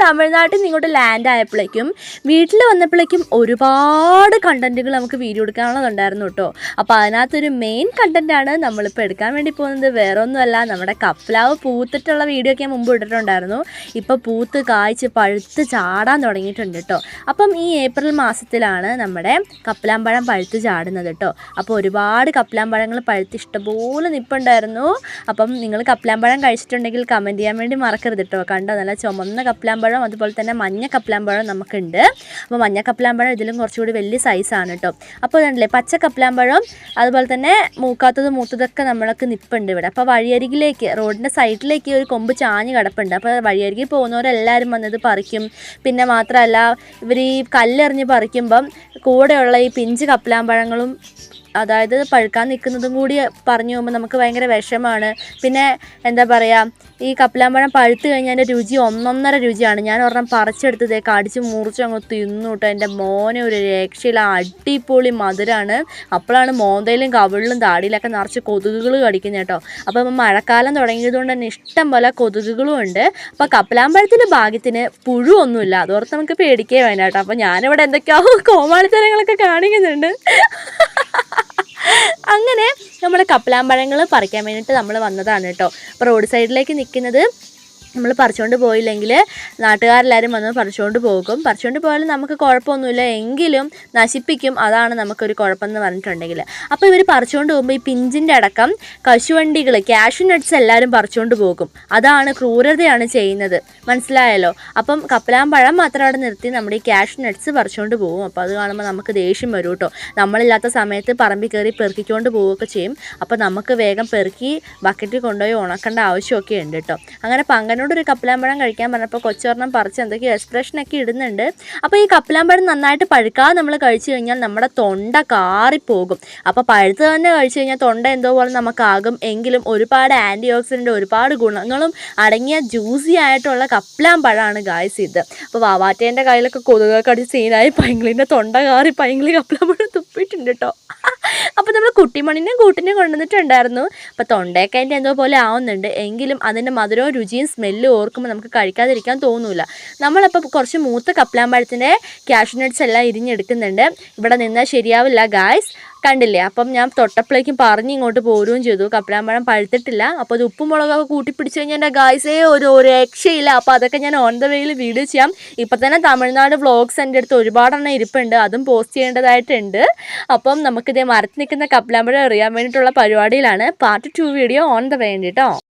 തമിഴ്നാട്ടിൽ നിന്ന് ഇങ്ങോട്ട് ലാൻഡ് ആയപ്പോഴേക്കും വീട്ടിൽ വന്നപ്പോഴേക്കും ഒരുപാട് കണ്ടൻറ്റുകൾ നമുക്ക് വീഡിയോ എടുക്കാനുള്ളതുണ്ടായിരുന്നു കേട്ടോ. അപ്പോൾ അതിനകത്തൊരു മെയിൻ കണ്ടൻറ്റാണ് നമ്മളിപ്പോൾ എടുക്കാൻ വേണ്ടി പോകുന്നത്. വേറെ ഒന്നുമല്ല, നമ്മുടെ കപ്ലാവ് പൂത്തിട്ടുള്ള വീഡിയോ ഒക്കെ ഞാൻ മുമ്പ് ഇട്ടിട്ടുണ്ടായിരുന്നു. ഇപ്പോൾ പൂത്ത് കായ്ച്ച് പഴുത്ത് ചാടാൻ തുടങ്ങിയിട്ടുണ്ട് കേട്ടോ. അപ്പം ഈ ഏപ്രിൽ മാസത്തിലാണ് നമ്മുടെ കപ്പലാമ്പഴം പഴുത്ത് ചാടുന്നത് കേട്ടോ. അപ്പോൾ ഒരുപാട് കപ്പലാമ്പഴങ്ങൾ പഴുത്ത് ഇഷ്ടംപോലെ നിൽപ്പുണ്ടായിരുന്നു. അപ്പം നിങ്ങൾ കപ്പലാമ്പഴം കഴിച്ചിട്ടുണ്ടെങ്കിൽ കമൻറ്റ് ചെയ്യാൻ വേണ്ടി മറക്കരുത് കേട്ടോ. കണ്ടോ, നല്ല ചുമന്ന കപ്പലാമ്പഴം അതുപോലെ തന്നെ മഞ്ഞ കപ്പലാമ്പഴം നമുക്കുണ്ട്. അപ്പോൾ മഞ്ഞ കപ്പലാമ്പഴം ഇതിലും കുറച്ചുകൂടി വലിയ സൈസാണ് കേട്ടോ. അപ്പോൾ ഇതുണ്ടല്ലേ പച്ച കപ്പലാമ്പഴം അതുപോലെ തന്നെ മൂത്തതൊക്കെ നമ്മൾക്ക് നിൽപ്പുണ്ട് ഇവിടെ. അപ്പോൾ വഴിയരികിലേക്ക് റോഡിൻ്റെ സൈഡിലേക്ക് ഒരു കൊമ്പ് ചാഞ്ഞ് കിടപ്പുണ്ട്. അപ്പോൾ വഴിയരികിൽ പോകുന്നവരെല്ലാവരും വന്നത് പറിക്കും. പിന്നെ മാത്രമല്ല ഇവർ ഈ കല്ലെറിഞ്ഞ് പറിക്കുമ്പം കൂടെയുള്ള ഈ പിഞ്ച് കപ്പലാമ്പഴങ്ങളും അതായത് പഴുക്കാൻ നിൽക്കുന്നതും കൂടി പറഞ്ഞു പോകുമ്പോൾ നമുക്ക് ഭയങ്കര വിഷമമാണ്. പിന്നെ എന്താ പറയുക, ഈ കപ്പലാമ്പഴം പഴുത്ത് കഴിഞ്ഞാൽ അതിൻ്റെ രുചി ഒന്നൊന്നര രുചിയാണ്. ഞാൻ ഒരെണ്ണം പറിച്ചെടുത്തതേ കടിച്ച് മുറിച്ച് അങ്ങ് തിന്നു കേട്ടോ. എൻ്റെ മോനെ ഒരു രക്ഷയില്ല, അടിപൊളി മധുരമാണ്. അപ്പോഴാണ് മോന്തയിലും കവിളിലും താടിയിലൊക്കെ നിറച്ച് കൊതുകുകൾ കടിക്കുന്നത് കേട്ടോ. അപ്പോൾ മഴക്കാലം തുടങ്ങിയതുകൊണ്ട് തന്നെ ഇഷ്ടം പോലെ കൊതുകുകളും ഉണ്ട്. അപ്പോൾ കപ്പലാമ്പഴത്തിൻ്റെ ഭാഗ്യത്തിന് പുഴുവൊന്നുമില്ല, അതോർത്ത് നമുക്ക് പേടിക്കേ വേണ്ട കേട്ടോ. അപ്പോൾ ഞാനിവിടെ എന്തൊക്കെയോ കോമാളിത്തരങ്ങളൊക്കെ കാണിക്കുന്നുണ്ട്. അങ്ങനെ നമ്മൾ കപ്പലാമ്പഴങ്ങൾ പറിക്കാൻ വേണ്ടിയിട്ട് നമ്മൾ വന്നതാണ് കേട്ടോ. അപ്പോൾ റോഡ് സൈഡിലേക്ക് നിൽക്കുന്നത് നമ്മൾ പറിച്ചുകൊണ്ട് പോയില്ലെങ്കിൽ നാട്ടുകാരെല്ലാവരും വന്ന് പറിച്ചുകൊണ്ട് പോകും. പറിച്ചുകൊണ്ട് പോയാലും നമുക്ക് കുഴപ്പമൊന്നുമില്ല, എങ്കിലും നശിപ്പിക്കും. അതാണ് നമുക്കൊരു കുഴപ്പമെന്ന് പറഞ്ഞിട്ടുണ്ടെങ്കിൽ. അപ്പോൾ ഇവർ പറിച്ചുകൊണ്ട് പോകുമ്പോൾ ഈ പിഞ്ചിൻ്റെ അടക്കം കശുവണ്ടികൾ ക്യാഷ്യൂ നട്ട്സ് എല്ലാവരും പറിച്ചുകൊണ്ട് പോകും. അതാണ് ക്രൂരതയാണ് ചെയ്യുന്നത്, മനസ്സിലായല്ലോ. അപ്പം കപ്പലാമ്പഴം മാത്രം അവിടെ നിർത്തി നമ്മുടെ ഈ ക്യാഷ്യൂ നട്ട്സ് പറിച്ചുകൊണ്ട് പോകും. അപ്പോൾ അത് കാണുമ്പോൾ നമുക്ക് ദേഷ്യം വരും കേട്ടോ. നമ്മളില്ലാത്ത സമയത്ത് പറമ്പിൽ കയറി പെറുക്കിക്കൊണ്ട് പോവുകയൊക്കെ ചെയ്യും. അപ്പോൾ നമുക്ക് വേഗം പെറുക്കി ബക്കറ്റിൽ കൊണ്ടുപോയി ഉണക്കേണ്ട ആവശ്യമൊക്കെ ഉണ്ട് കേട്ടോ. അങ്ങനെ പങ്കനോട് ഒരു കപ്പലാമ്പഴം കഴിക്കാൻ പറഞ്ഞപ്പോൾ കൊച്ചൊരെണ്ണം പറിച്ച് എന്തൊക്കെയോ എക്സ്പ്രഷനൊക്കെ ഇടുന്നുണ്ട്. അപ്പോൾ ഈ കപ്പലാമ്പഴം നന്നായിട്ട് പഴുക്കാതെ നമ്മൾ കഴിച്ചു കഴിഞ്ഞാൽ നമ്മുടെ തൊണ്ട കാറിപ്പോകും. അപ്പോൾ പഴുത്ത് തന്നെ കഴിച്ചു കഴിഞ്ഞാൽ തൊണ്ട എന്തോ പോലെ നമുക്കാകും. എങ്കിലും ഒരുപാട് ആൻറ്റി ഓക്സിഡൻ്റ് ഒരുപാട് ഗുണങ്ങളും അടങ്ങിയ ജ്യൂസി ആയിട്ടുള്ള കപ്പലാമ്പഴമാണ് ഗായ്സ് ഇത്. അപ്പോൾ വാവാറ്റേൻ്റെ കയ്യിലൊക്കെ കൊതുകൊക്കെ അടിച്ച് സീനായി പൈങ്കിളിൻ്റെ തൊണ്ട കാറി പൈങ്കിളി കപ്പലാമ്പഴം തുപ്പിയിട്ടുണ്ട് കേട്ടോ. അപ്പോൾ നമ്മൾ കുട്ടിമണിനെയും കൂട്ടിനെയും കൊണ്ടുവന്നിട്ടുണ്ടായിരുന്നു. അപ്പോൾ തൊണ്ടയൊക്കെ അതിൻ്റെ എന്തോ പോലെ ആവുന്നുണ്ട്, എങ്കിലും അതിൻ്റെ മധുരവും രുചിയും സ്മെല്ലും ഓർക്കുമ്പോൾ നമുക്ക് കഴിക്കാതിരിക്കാൻ തോന്നില്ല. നമ്മളപ്പോൾ കുറച്ച് മൂത്ത കപ്പലാമ്പഴത്തിൻ്റെ ക്യാഷ്യൂ നട്ട്സ് എല്ലാം ഇരിഞ്ഞെടുക്കുന്നുണ്ട്. ഇവിടെ നിന്നാൽ ശരിയാവില്ല ഗായ്സ്, കണ്ടില്ലേ. അപ്പം ഞാൻ തൊട്ടപ്പോഴേക്കും പറഞ്ഞ് ഇങ്ങോട്ട് പോരുകയും ചെയ്തു. കപ്പലാമ്പഴം പഴുത്തിട്ടില്ല. അപ്പോൾ അത് ഉപ്പും മുളകൊക്കെ കൂട്ടിപ്പിടിച്ച് കഴിഞ്ഞാൽ എൻ്റെ ഗായ്സേ ഒരു രക്ഷയില്ല. അപ്പോൾ അതൊക്കെ ഞാൻ ഓൺ ദ വേയിൽ വീഡിയോ ചെയ്യാം. ഇപ്പം തന്നെ തമിഴ്നാട് വ്ളോഗ്സ് എൻ്റെ അടുത്ത് ഒരുപാടെണ്ണം ഇരിപ്പുണ്ട്, അതും പോസ്റ്റ് ചെയ്യേണ്ടതായിട്ടുണ്ട്. അപ്പം നമുക്കിതേ മരത്തിൽ നിൽക്കുന്ന കപ്പലാമ്പഴം അറിയാൻ വേണ്ടിയിട്ടുള്ള പരിപാടിയിലാണ്. Part 2 video on the way ഉണ്ട് കേട്ടോ.